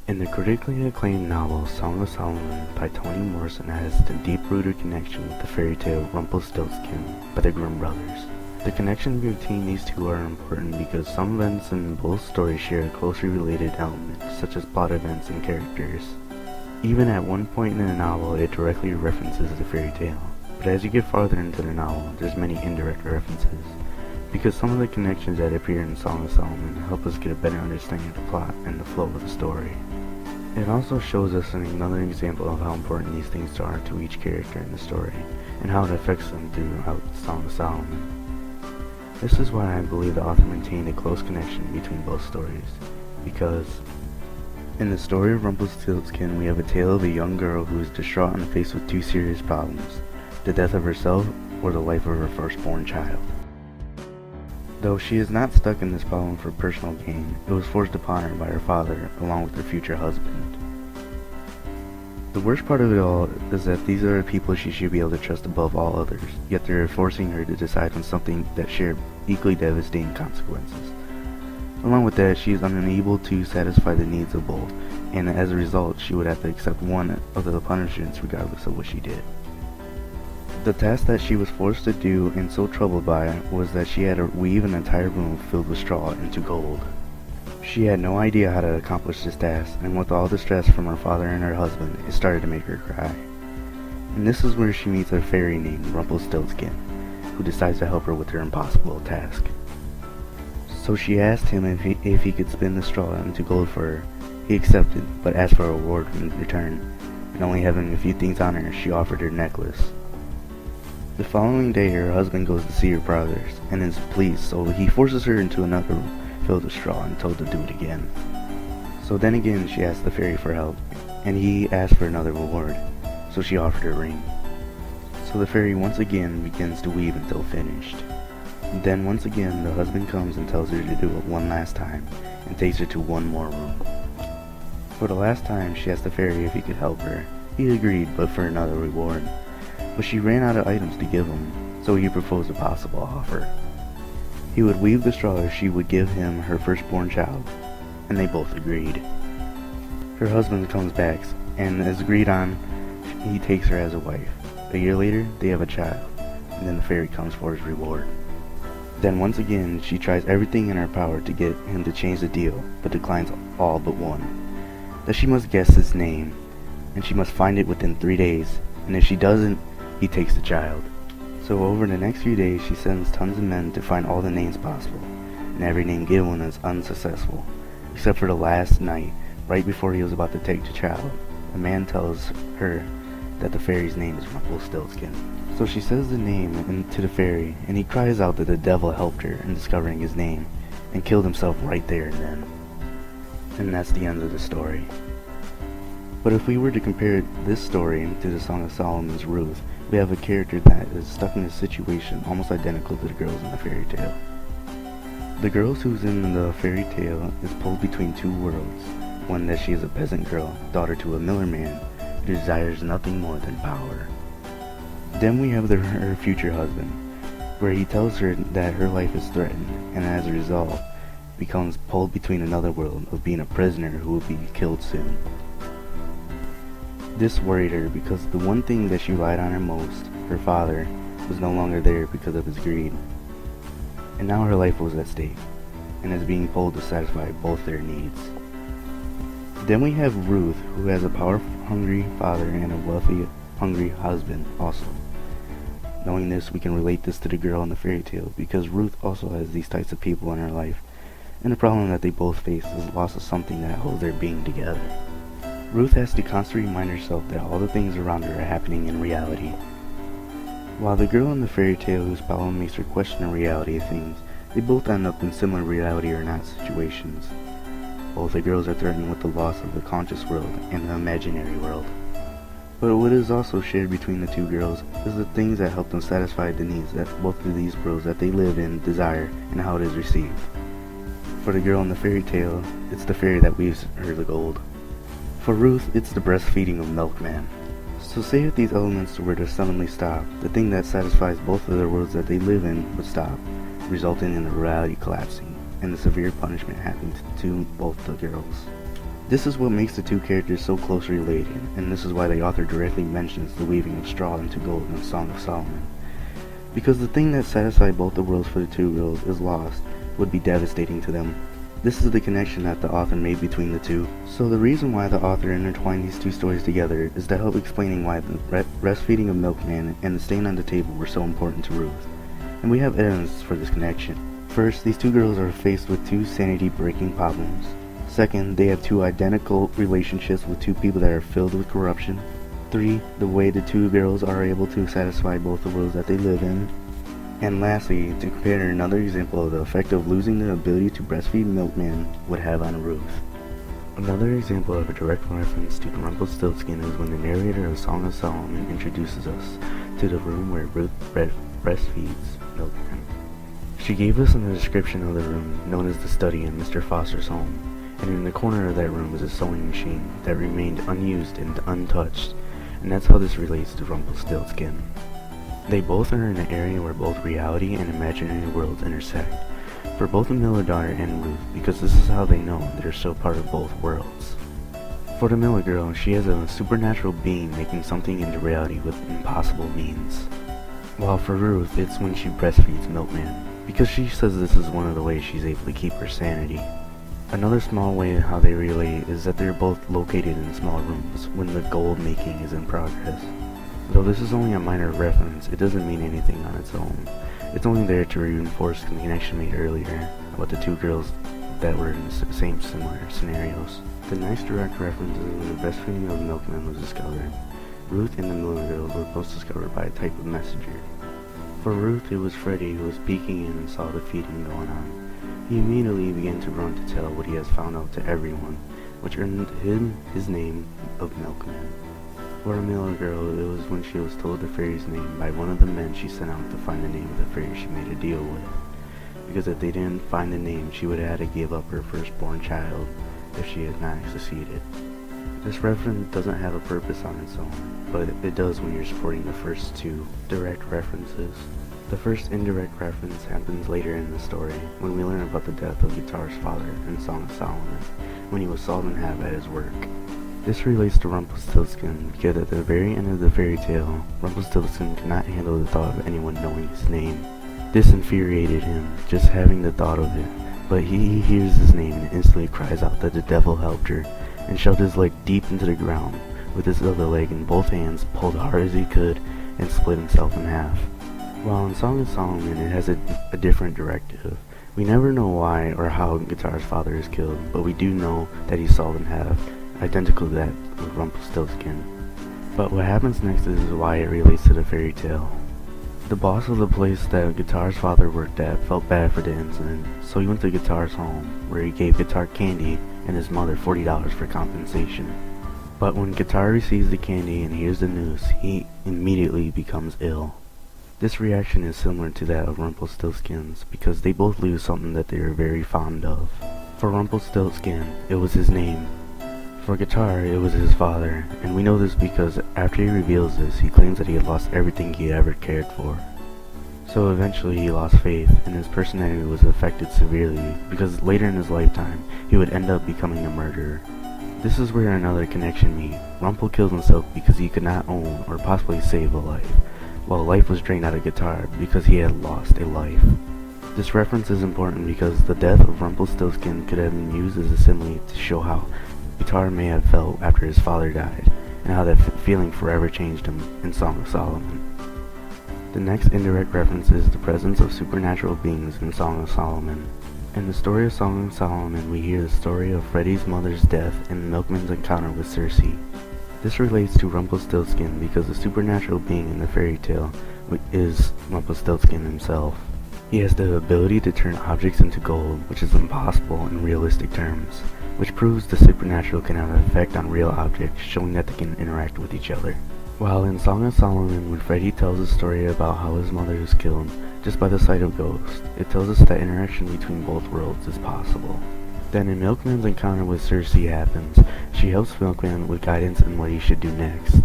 In the critically acclaimed novel Song of Solomon by Toni Morrison has the deep-rooted connection with the fairy tale Rumpelstiltskin by the Grimm brothers. The connection between these two are important because some events in both stories share closely related elements such as plot events and characters. Even at one point in the novel it directly references the fairy tale, but as you get farther into the novel there's many indirect references, because some of the connections that appear in Song of Solomon help us get a better understanding of the plot and the flow of the story. It also shows us another example of how important these things are to each character in the story, and how it affects them throughout Song of Solomon. This is why I believe the author maintained a close connection between both stories, because in the story of Rumpelstiltskin we have a tale of a young girl who is distraught and faced with two serious problems: the death of herself or the life of her firstborn child. Though she is not stuck in this problem for personal gain, it was forced upon her by her father along with her future husband. The worst part of it all is that these are the people she should be able to trust above all others, yet they are forcing her to decide on something that shared equally devastating consequences. Along with that, she is unable to satisfy the needs of both, and as a result she would have to accept one of the punishments regardless of what she did. The task that she was forced to do and so troubled by was that she had to weave an entire room filled with straw into gold. She had no idea how to accomplish this task, and with all the stress from her father and her husband, it started to make her cry. And this is where she meets a fairy named Rumpelstiltskin, who decides to help her with her impossible task. So she asked him if he could spin the straw into gold for her. He accepted, but asked for a reward in return, and only having a few things on her, she offered her necklace. The following day her husband goes to see her brothers and is pleased, so he forces her into another room filled with straw and told to do it again. So then again she asked the fairy for help, and he asked for another reward, so she offered her a ring. So the fairy once again begins to weave until finished. Then once again the husband comes and tells her to do it one last time and takes her to one more room. For the last time she asked the fairy if he could help her. He agreed, but for another reward. But she ran out of items to give him, so he proposed a possible offer. He would weave the straw if she would give him her firstborn child, and they both agreed. Her husband comes back, and as agreed on, he takes her as a wife. A year later, they have a child, and then the fairy comes for his reward. Then once again, she tries everything in her power to get him to change the deal, but declines all but one. That she must guess his name, and she must find it within 3 days, and if she doesn't, he takes the child. So over the next few days she sends tons of men to find all the names possible, and every name given is unsuccessful, except for the last night, right before he was about to take the child. The man tells her that the fairy's name is Rumpelstiltskin. So she says the name to the fairy, and he cries out that the devil helped her in discovering his name, and killed himself right there and then. And that's the end of the story. But if we were to compare this story to the Song of Solomon's Ruth, we have a character that is stuck in a situation almost identical to the girls in the fairy tale. The girl who's in the fairy tale is pulled between two worlds. One, that she is a peasant girl, daughter to a miller man, who desires nothing more than power. Then we have her future husband, where he tells her that her life is threatened, and as a result, becomes pulled between another world of being a prisoner who will be killed soon. This worried her because the one thing that she relied on her most, her father, was no longer there because of his greed. And now her life was at stake, and is being pulled to satisfy both their needs. Then we have Ruth, who has a power-hungry father and a wealthy, hungry husband also. Knowing this, we can relate this to the girl in the fairy tale, because Ruth also has these types of people in her life, and the problem that they both face is loss of something that holds their being together. Ruth has to constantly remind herself that all the things around her are happening in reality. While the girl in the fairy tale whose problem makes her question the reality of things, they both end up in similar reality or not situations. Both the girls are threatened with the loss of the conscious world and the imaginary world. But what is also shared between the two girls is the things that help them satisfy the needs that both of these worlds that they live in desire, and how it is received. For the girl in the fairy tale, it's the fairy that weaves her the gold. For Ruth, it's the breastfeeding of milkman. So say if these elements were to suddenly stop, the thing that satisfies both of the worlds that they live in would stop, resulting in the reality collapsing, and the severe punishment happening to both the girls. This is what makes the two characters so closely related, and this is why the author directly mentions the weaving of straw into gold in Song of Solomon. Because the thing that satisfied both the worlds for the two girls is lost, would be devastating to them. This is the connection that the author made between the two. So the reason why the author intertwined these two stories together is to help explaining why the breastfeeding of Milkman and the stain on the table were so important to Ruth. And we have evidence for this connection. First, these two girls are faced with two sanity-breaking problems. Second, they have two identical relationships with two people that are filled with corruption. 3. The way the two girls are able to satisfy both the worlds that they live in. And lastly, to compare another example of the effect of losing the ability to breastfeed Milkman would have on Ruth. Another example of a direct reference to Rumpelstiltskin is when the narrator of Song of Solomon introduces us to the room where Ruth breastfeeds Milkman. She gave us a description of the room known as the study in Mr. Foster's home, and in the corner of that room is a sewing machine that remained unused and untouched, and that's how this relates to Rumpelstiltskin. They both are in an area where both reality and imaginary worlds intersect, for both the Miller daughter and Ruth, because this is how they know they're still part of both worlds. For the Miller girl, she has a supernatural being making something into reality with impossible means. While for Ruth, it's when she breastfeeds Milkman, because she says this is one of the ways she's able to keep her sanity. Another small way how they relate is that they're both located in small rooms when the gold making is in progress. Though this is only a minor reference, it doesn't mean anything on its own. It's only there to reinforce the connection made earlier about the two girls that were in the same similar scenarios. The next direct reference is when the breastfeeding of Milkman was discovered. Ruth and the Miller girls were both discovered by a type of messenger. For Ruth, it was Freddie who was peeking in and saw the feeding going on. He immediately began to run to tell what he has found out to everyone, which earned him his name of Milkman. For a Miller girl, it was when she was told the fairy's name by one of the men she sent out to find the name of the fairy she made a deal with. Because if they didn't find the name, she would have had to give up her firstborn child if she had not succeeded. This reference doesn't have a purpose on its own, but it does when you're supporting the first two direct references. The first indirect reference happens later in the story, when we learn about the death of Guitar's father in Song of Solomon, when he was sawed in half at his work. This relates to Rumpelstiltskin because at the very end of the fairy tale, Rumpelstiltskin could not handle the thought of anyone knowing his name. This infuriated him, just having the thought of it, but he hears his name and instantly cries out that the devil helped her, and shoved his leg deep into the ground, with his other leg in both hands, pulled hard as he could, and split himself in half. While in Song of Solomon it has a different directive. We never know why or how Guitar's father is killed, but we do know that he's sawed in half, identical to that of Rumpelstiltskin. But what happens next is why it relates to the fairy tale. The boss of the place that Guitar's father worked at felt bad for the incident, so he went to Guitar's home, where he gave Guitar candy and his mother $40 for compensation. But when Guitar receives the candy and hears the news, he immediately becomes ill. This reaction is similar to that of Rumpelstiltskin's, because they both lose something that they are very fond of. For Rumpelstiltskin, it was his name. For Guitar, it was his father, and we know this because after he reveals this, he claims that he had lost everything he ever cared for. So eventually he lost faith, and his personality was affected severely, because later in his lifetime, he would end up becoming a murderer. This is where another connection meets. Rumpel killed himself because he could not own or possibly save a life, while life was drained out of Guitar because he had lost a life. This reference is important because the death of Rumpelstiltskin could have been used as a simile to show how Guitar may have felt after his father died, and how that feeling forever changed him in Song of Solomon. The next indirect reference is the presence of supernatural beings in Song of Solomon. In the story of Song of Solomon, we hear the story of Freddie's mother's death and Milkman's encounter with Circe. This relates to Rumpelstiltskin because the supernatural being in the fairy tale is Rumpelstiltskin himself. He has the ability to turn objects into gold, which is impossible in realistic terms, which proves the supernatural can have an effect on real objects, showing that they can interact with each other. While in Song of Solomon, when Freddie tells a story about how his mother was killed just by the sight of ghosts, it tells us that interaction between both worlds is possible. Then in Milkman's encounter with Circe happens, she helps Milkman with guidance in what he should do next.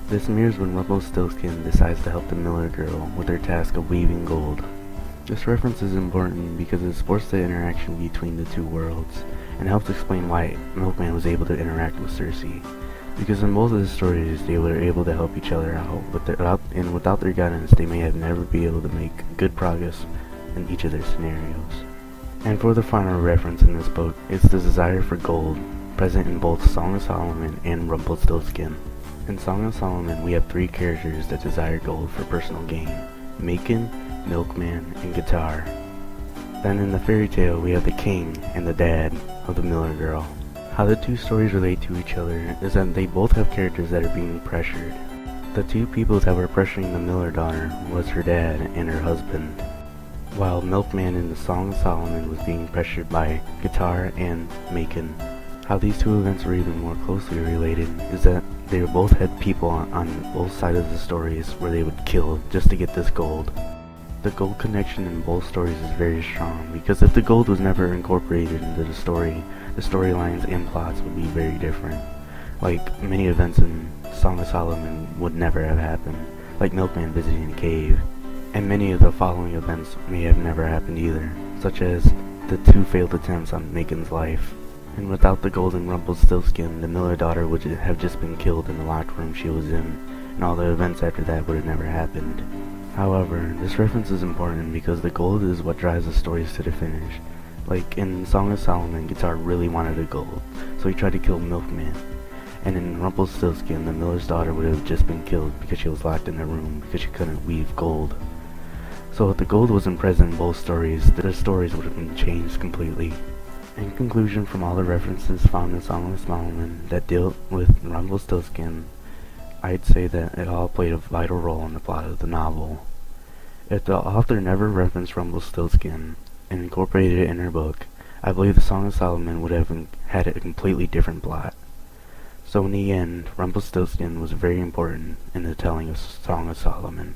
This mirrors when Rumpelstiltskin decides to help the Miller girl with her task of weaving gold. This reference is important because it supports the interaction between the two worlds, and helps explain why Milkman was able to interact with Cersei. Because in both of the stories, they were able to help each other out, without their guidance, they may have never be able to make good progress in each of their scenarios. And for the final reference in this book, it's the desire for gold, present in both Song of Solomon and Rumpelstiltskin. In Song of Solomon, we have three characters that desire gold for personal gain: Macon, Milkman, and Guitar. Then in the fairy tale, we have the king and the dad of the miller girl. How the two stories relate to each other is that they both have characters that are being pressured. The two people that were pressuring the miller daughter was her dad and her husband, while Milkman in the Song of Solomon was being pressured by Guitar and Macon. How these two events were even more closely related is that they both had people on both sides of the stories where they would kill just to get this gold. The gold connection in both stories is very strong, because if the gold was never incorporated into the story, the storylines and plots would be very different. Like, many events in Song of Solomon would never have happened, like Milkman visiting a cave, and many of the following events may have never happened either, such as the two failed attempts on Macon's life. And without the golden Rumpelstiltskin, the miller daughter would have just been killed in the locked room she was in, and all the events after that would have never happened. However, this reference is important because the gold is what drives the stories to the finish. Like in Song of Solomon, Guitar really wanted the gold, so he tried to kill Milkman. And in Rumpelstiltskin, the miller's daughter would have just been killed because she was locked in a room because she couldn't weave gold. So if the gold wasn't present in both stories, the stories would have been changed completely. In conclusion, from all the references found in Song of Solomon that deal with Rumpelstiltskin, I'd say that it all played a vital role in the plot of the novel. If the author never referenced Rumpelstiltskin and incorporated it in her book, I believe the Song of Solomon would have had a completely different plot. So in the end, Rumpelstiltskin was very important in the telling of Song of Solomon.